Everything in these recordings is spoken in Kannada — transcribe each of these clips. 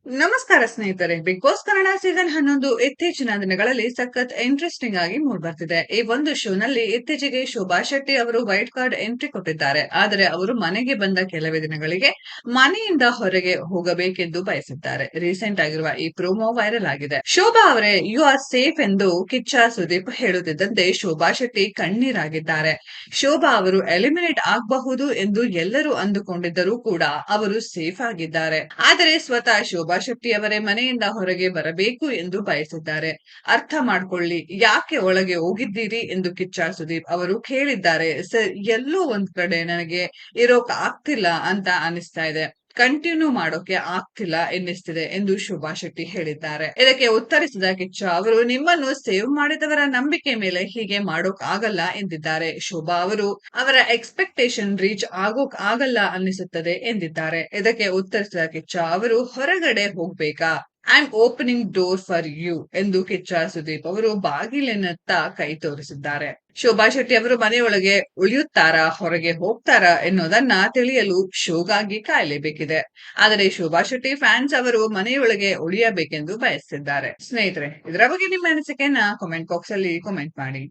ನಮಸ್ಕಾರ ಸ್ನೇಹಿತರೆ. ಬಿಗ್ ಬಾಸ್ ಕನ್ನಡ ಸೀಸನ್ 11 ಇತ್ತೀಚಿನ ದಿನಗಳಲ್ಲಿ ಸಖತ್ ಇಂಟ್ರೆಸ್ಟಿಂಗ್ ಆಗಿ ಮೂಡ್ ಬರ್ತಿದೆ. ಈ ಒಂದು ಶೋ ನಲ್ಲಿ ಇತ್ತೀಚೆಗೆ ಶೋಭಾ ಶೆಟ್ಟಿ ಅವರು ವೈಲ್ಡ್ ಕಾರ್ಡ್ ಎಂಟ್ರಿ ಕೊಟ್ಟಿದ್ದಾರೆ. ಆದರೆ ಅವರು ಮನೆಗೆ ಬಂದ ಕೆಲವೇ ದಿನಗಳಿಗೆ ಮನೆಯಿಂದ ಹೊರಗೆ ಹೋಗಬೇಕೆಂದು ಬಯಸಿದ್ದಾರೆ. ರೀಸೆಂಟ್ ಆಗಿರುವ ಈ ಪ್ರೋಮೋ ವೈರಲ್ ಆಗಿದೆ. ಶೋಭಾ ಅವರೇ, ಯು ಆರ್ ಸೇಫ್ ಎಂದು ಕಿಚ್ಚ ಸುದೀಪ್ ಹೇಳುತ್ತಿದ್ದಂತೆ ಶೋಭಾ ಶೆಟ್ಟಿ ಕಣ್ಣೀರಾಗಿದ್ದಾರೆ. ಶೋಭಾ ಅವರು ಎಲಿಮಿನೇಟ್ ಆಗಬಹುದು ಎಂದು ಎಲ್ಲರೂ ಅಂದುಕೊಂಡಿದ್ದರೂ ಕೂಡ ಅವರು ಸೇಫ್ ಆಗಿದ್ದಾರೆ. ಆದರೆ ಸ್ವತಃ ಶೋಭಾ ಶೆಟ್ಟಿ ಅವರೇ ಮನೆಯಿಂದ ಹೊರಗೆ ಬರಬೇಕು ಎಂದು ಬಯಸಿದ್ದಾರೆ. ಅರ್ಥ ಮಾಡ್ಕೊಳ್ಳಿ, ಯಾಕೆ ಒಳಗೆ ಹೋಗಿದ್ದೀರಿ ಎಂದು ಕಿಚ್ಚ ಸುದೀಪ್ ಅವರು ಕೇಳಿದ್ದಾರೆ. ಸರ್, ಎಲ್ಲೋ ಒಂದ್ ಕಡೆ ನನಗೆ ಇರೋಕ್ ಆಗ್ತಿಲ್ಲ ಅಂತ ಅನಿಸ್ತಾ ಇದೆ, ಕಂಟಿನ್ಯೂ ಮಾಡೋಕೆ ಆಗ್ತಿಲ್ಲ ಎನ್ನಿಸ್ತಿದೆ ಎಂದು ಶೋಭಾ ಶೆಟ್ಟಿ ಹೇಳಿದ್ದಾರೆ. ಇದಕ್ಕೆ ಉತ್ತರಿಸಿದ ಕಿಚ್ಚ ಅವರು, ನಿಮ್ಮನ್ನು ಸೇವ್ ಮಾಡಿದವರ ನಂಬಿಕೆ ಮೇಲೆ ಹೀಗೆ ಮಾಡೋಕ್ ಆಗಲ್ಲ ಎಂದಿದ್ದಾರೆ. ಶೋಭಾ ಅವರು, ಅವರ ಎಕ್ಸ್ಪೆಕ್ಟೇಷನ್ ರೀಚ್ ಆಗೋಕ್ ಆಗಲ್ಲ ಅನ್ನಿಸುತ್ತದೆ ಎಂದಿದ್ದಾರೆ. ಇದಕ್ಕೆ ಉತ್ತರಿಸಿದ ಕಿಚ್ಚ ಅವರು, ಹೊರಗಡೆ ಹೋಗ್ಬೇಕಾ, I am opening door for you ಎಂದು ಕಿಚ್ಚ ಸುದೀಪ್ ಅವರು ಬಾಗಿಲಿನತ್ತ ಕೈ ತೋರಿಸಿದ್ದಾರೆ. ಶೋಭಾ ಶೆಟ್ಟಿ ಅವರು ಮನೆಯೊಳಗೆ ಉಳಿಯುತ್ತಾರಾ, ಹೊರಗೆ ಹೋಗ್ತಾರಾ ಎನ್ನುವುದನ್ನ ತಿಳಿಯಲು ಶೋಗಾಗಿ ಕಾಯಲೇಬೇಕಿದೆ. ಆದರೆ ಶೋಭಾ ಶೆಟ್ಟಿ ಫ್ಯಾನ್ಸ್ ಅವರು ಮನೆಯೊಳಗೆ ಉಳಿಯಬೇಕೆಂದು ಬಯಸಿದ್ದಾರೆ. ಸ್ನೇಹಿತರೆ, ಇದರ ಬಗ್ಗೆ ನಿಮ್ಮ ಅನಿಸಿಕೆಯನ್ನ ಕಾಮೆಂಟ್ ಬಾಕ್ಸ್ ಅಲ್ಲಿ ಕಾಮೆಂಟ್ ಮಾಡಿ.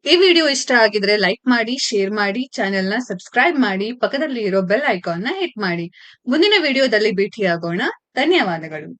ಈ ವಿಡಿಯೋ ಇಷ್ಟ ಆಗಿದ್ರೆ ಲೈಕ್ ಮಾಡಿ, ಶೇರ್ ಮಾಡಿ, ಚಾನೆಲ್ ನ ಸಬ್ಸ್ಕ್ರೈಬ್ ಮಾಡಿ, ಪಕ್ಕದಲ್ಲಿ ಇರೋ ಬೆಲ್ ಐಕಾನ್ ನ ಹಿಟ್ ಮಾಡಿ. ಮುಂದಿನ ವಿಡಿಯೋದಲ್ಲಿ ಭೇಟಿಯಾಗೋಣ. ಧನ್ಯವಾದಗಳು.